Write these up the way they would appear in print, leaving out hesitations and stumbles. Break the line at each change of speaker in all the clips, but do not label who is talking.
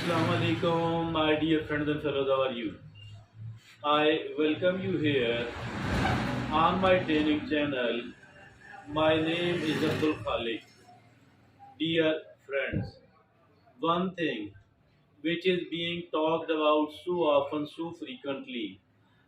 Assalamu alaikum, my dear friends and fellows. How are you? I welcome you here on my training channel. My name is Abdul Khalik. Dear friends, one thing which is being talked about so often, so frequently,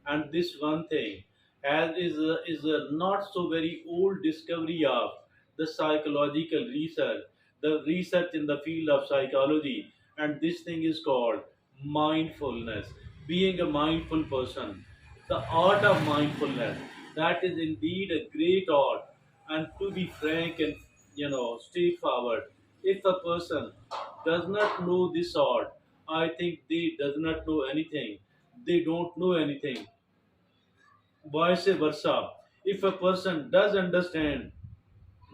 and this one thing is a not so very old discovery of the psychological research, the research in the field of psychology, and this thing is called mindfulness. Being a mindful person, the art of mindfulness, that is indeed a great art. And to be frank and straightforward, if a person does not know this art, I think they does not know anything. They don't know anything. Vice versa. If a person does understand,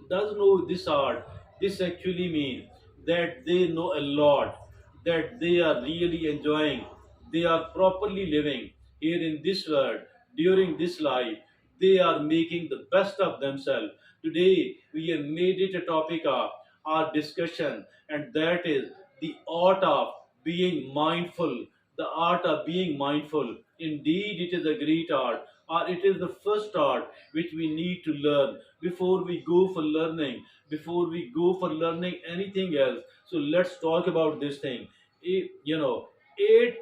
does know this art, this actually means that they know a lot, that they are really enjoying, they are properly living here in this world, during this life, they are making the best of themselves. Today, we have made it a topic of our discussion, and that is the art of being mindful. The art of being mindful. Indeed, it is a great art, or it is the first art which we need to learn before we go for learning, before we go for learning anything else. So let's talk about this thing. Eight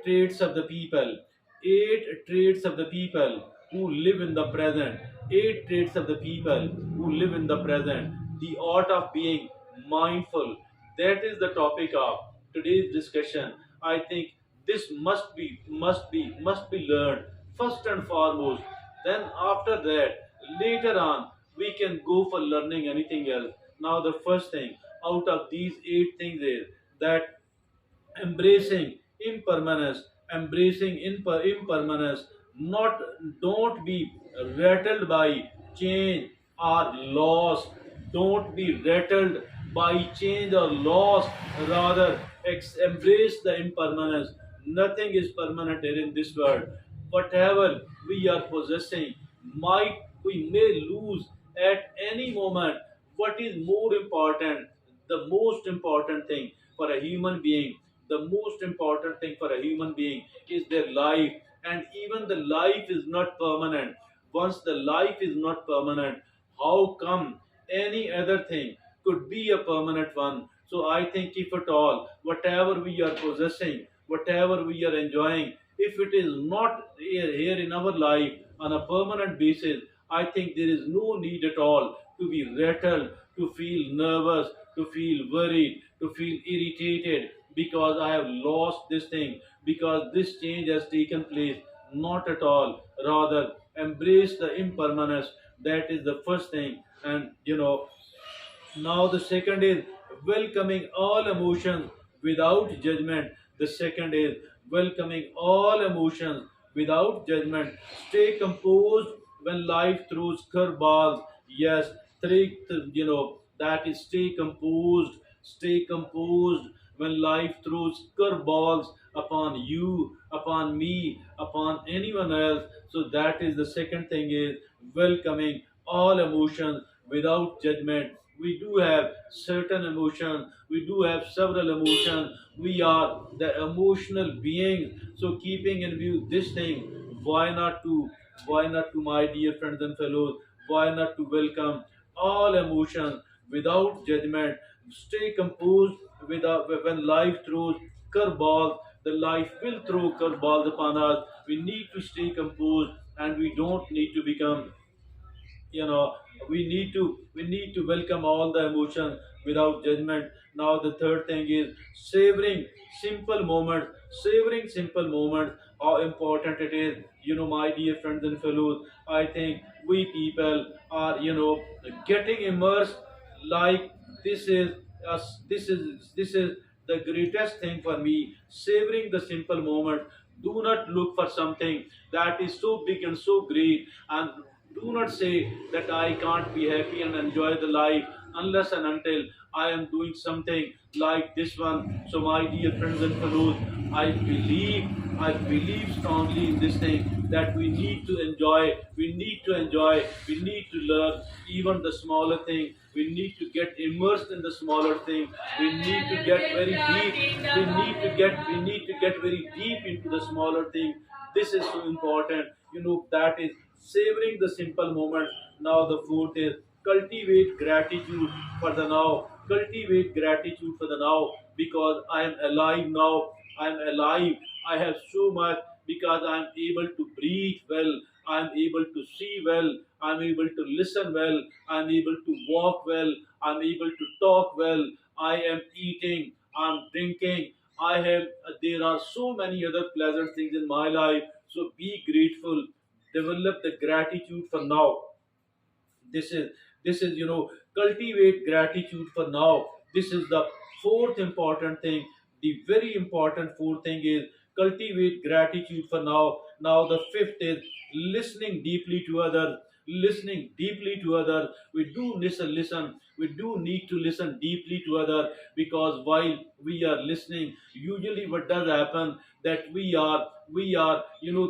traits of the people, eight traits of the people who live in the present, eight traits of the people who live in the present. The art of being mindful. That is the topic of today's discussion. I think this must be learned first and foremost. Then after that, later on, we can go for learning anything else. Now the first thing out of these eight things is that embracing impermanence, embracing impermanence. Not Don't be rattled by change or loss. Don't be rattled by change or loss. Rather, embrace the impermanence. Nothing is permanent here in this world. Whatever we are possessing might we may lose at any moment. What is more important? The most important thing for a human being, the most important thing for a human being is their life. And even the life is not permanent. Once the life is not permanent, how come any other thing could be a permanent one? So I think if at all, whatever we are possessing, whatever we are enjoying, if it is not here in our life on a permanent basis, I think there is no need at all to be rattled, to feel nervous, to feel worried, to feel irritated because I have lost this thing, because this change has taken place. Not at all. Rather, embrace the impermanence. That is the first thing. And now the second is welcoming all emotions without judgment. The second is welcoming all emotions without judgment. Stay composed when life throws curveballs. Yes, that is stay composed. Stay composed when life throws curveballs upon you, upon me, upon anyone else. So that is the second thing is welcoming all emotions without judgment. We do have certain emotions, we do have several emotions, we are the emotional beings. So keeping in view this thing, why not to my dear friends and fellows, why not to welcome all emotions without judgment. Stay composed when life throws curveballs. The life will throw curveballs upon us. We need to stay composed, and we don't need to become you know we need to welcome all the emotions without judgment. Now the third thing is savoring simple moments. Savoring simple moments, how important it is. My dear friends and fellows, I think we people are getting immersed. Like this is this is the greatest thing for me. Savoring the simple moment. Do not look for something that is so big and so great, and do not say that I can't be happy and enjoy the life unless and until I am doing something like this one. So, my dear friends and fellows, I believe strongly in this thing that we need to enjoy, we need to learn even the smaller thing. We need to get immersed in the smaller thing. We need to get very deep. We need to get very deep into the smaller thing. This is so important. That is savoring the simple moments. Now the fourth is cultivate gratitude for the now. Cultivate gratitude for the now, because I am alive now. I am alive. I have so much, because I am able to breathe well. I am able to see well. I am able to listen well. I am able to walk well. I am able to talk well. I am eating. I am drinking. I have. There are so many other pleasant things in my life. So be grateful. Develop the gratitude for now. This is cultivate gratitude for now. This is the fourth important thing. The very important fourth thing is cultivate gratitude for now. Now the fifth is listening deeply to others. Listening deeply to others. We do need to listen deeply to others, because while we are listening, usually what does happen, that we are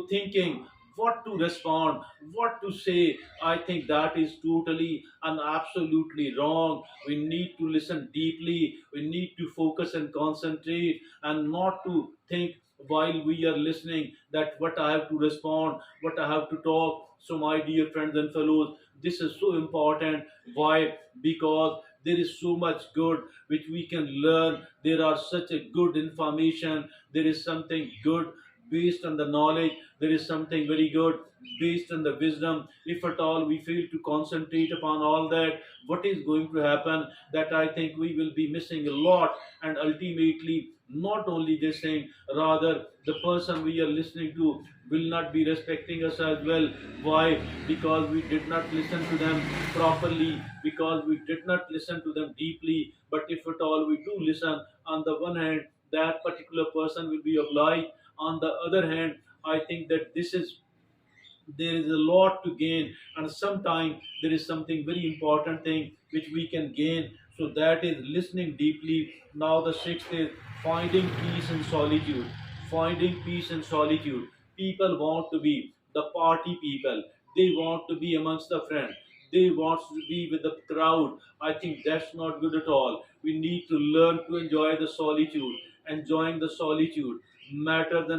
thinking what to respond, what to say. I think that is totally and absolutely wrong. We need to listen deeply. We need to focus and concentrate, and not to think while we are listening that what I have to respond, what I have to talk. So, my dear friends and fellows, this is so important. Why? Because there is so much good which we can learn. There are such a good information. There is something good based on the knowledge. There is something very good based on the wisdom. If at all we fail to concentrate upon all that, what is going to happen? That I think we will be missing a lot, and ultimately, not only this thing, rather the person we are listening to will not be respecting us as well. Why? Because we did not listen to them properly, because we did not listen to them deeply. But if at all we do listen, on the one hand, that particular person will be obliged. On the other hand, I think that there is a lot to gain, and sometimes there is something very important thing which we can gain. So that is listening deeply. Now the sixth is finding peace in solitude. Finding peace in solitude. People want to be the party people. They want to be amongst the friends. They want to be with the crowd. I think that's not good at all. We need to learn to enjoy the solitude. Enjoying the solitude matters a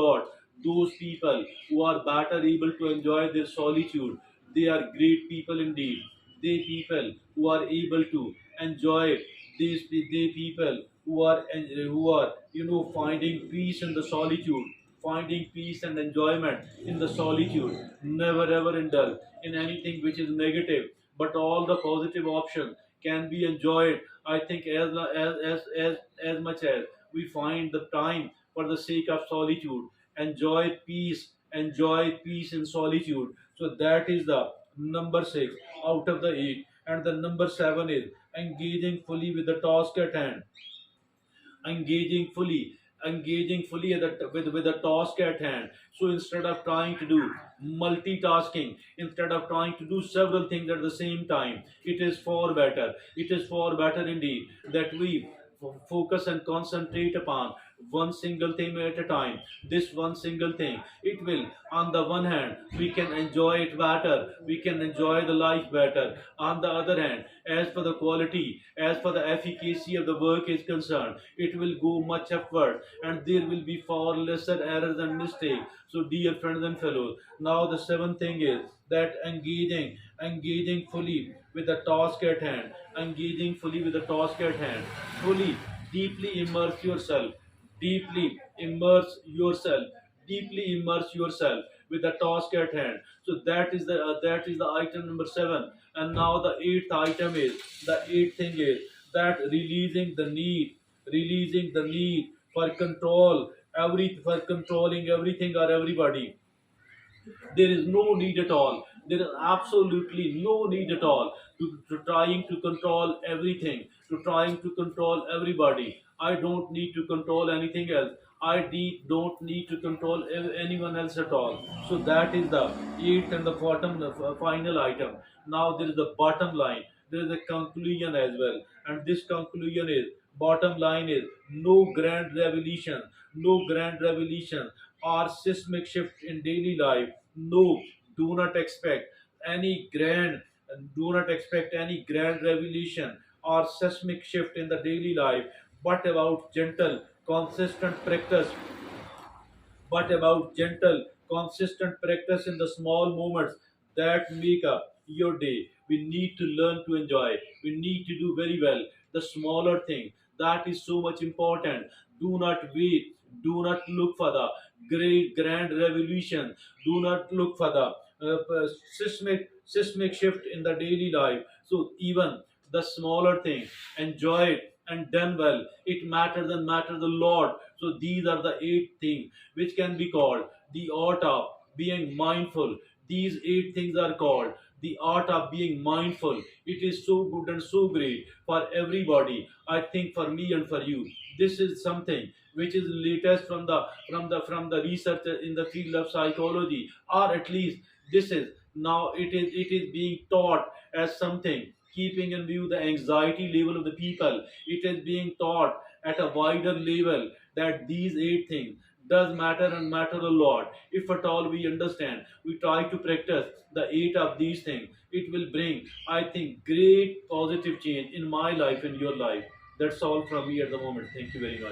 lot. Those people who are better able to enjoy their solitude, they are great people indeed. They people who are able to enjoy they people who are finding peace in the solitude, finding peace and enjoyment in the solitude. Never ever indulge in anything which is negative, but all the positive options can be enjoyed. I think as much as we find the time for the sake of solitude. Enjoy peace in solitude. So that is the number six out of the eight. And the number seven is engaging fully with the task at hand. Engaging fully, engaging fully with the task at hand. So instead of trying to do multitasking, instead of trying to do several things at the same time, it is far better indeed that we focus and concentrate upon one single thing at a time. This one single thing, it will, on the one hand, we can enjoy it better, we can enjoy the life better. On the other hand, as for the quality, as for the efficacy of the work is concerned, it will go much upward, and there will be far lesser errors and mistakes. So, dear friends and fellows, now the seventh thing is that engaging fully with the task at hand, engaging fully with the task at hand, fully, deeply immerse yourself, deeply immerse yourself, deeply immerse yourself with the task at hand. So that is the item number seven. And now the eighth thing is that releasing the need for for controlling everything or everybody. There is no need at all. There is absolutely no need at all to trying to control everything, to trying to control everybody. I don't need to control anything else. Don't need to control anyone else at all. So that is the eighth and the bottom, the final item. Now there is the bottom line. There is a conclusion as well, and this conclusion is bottom line is no grand revelation or seismic shift in daily life. No, do not expect any grand And do not expect any grand revelation or seismic shift in the daily life, but about gentle, consistent practice but about gentle, consistent practice in the small moments that make up your day. We need to learn to enjoy. We need to do very well. The smaller thing that is so much important. Do not wait. Do not look for the great grand revolution. Do not look for the seismic shift in the daily life. So even the smaller thing, enjoy it and done well. It matters and matters a lot. So these are the 8 things which can be called the art of being mindful. These 8 things are called the art of being mindful. It is so good and so great for everybody. I think for me and for you, this is something which is latest from the research in the field of psychology, or at least this is now it is being taught as something keeping in view the anxiety level of the people. It is being taught at a wider level that these 8 things does matter and matter a lot. If at all we understand, we try to practice the 8 of these things, it will bring, I think, great positive change in my life and your life. That's all from me at the moment. Thank you very much.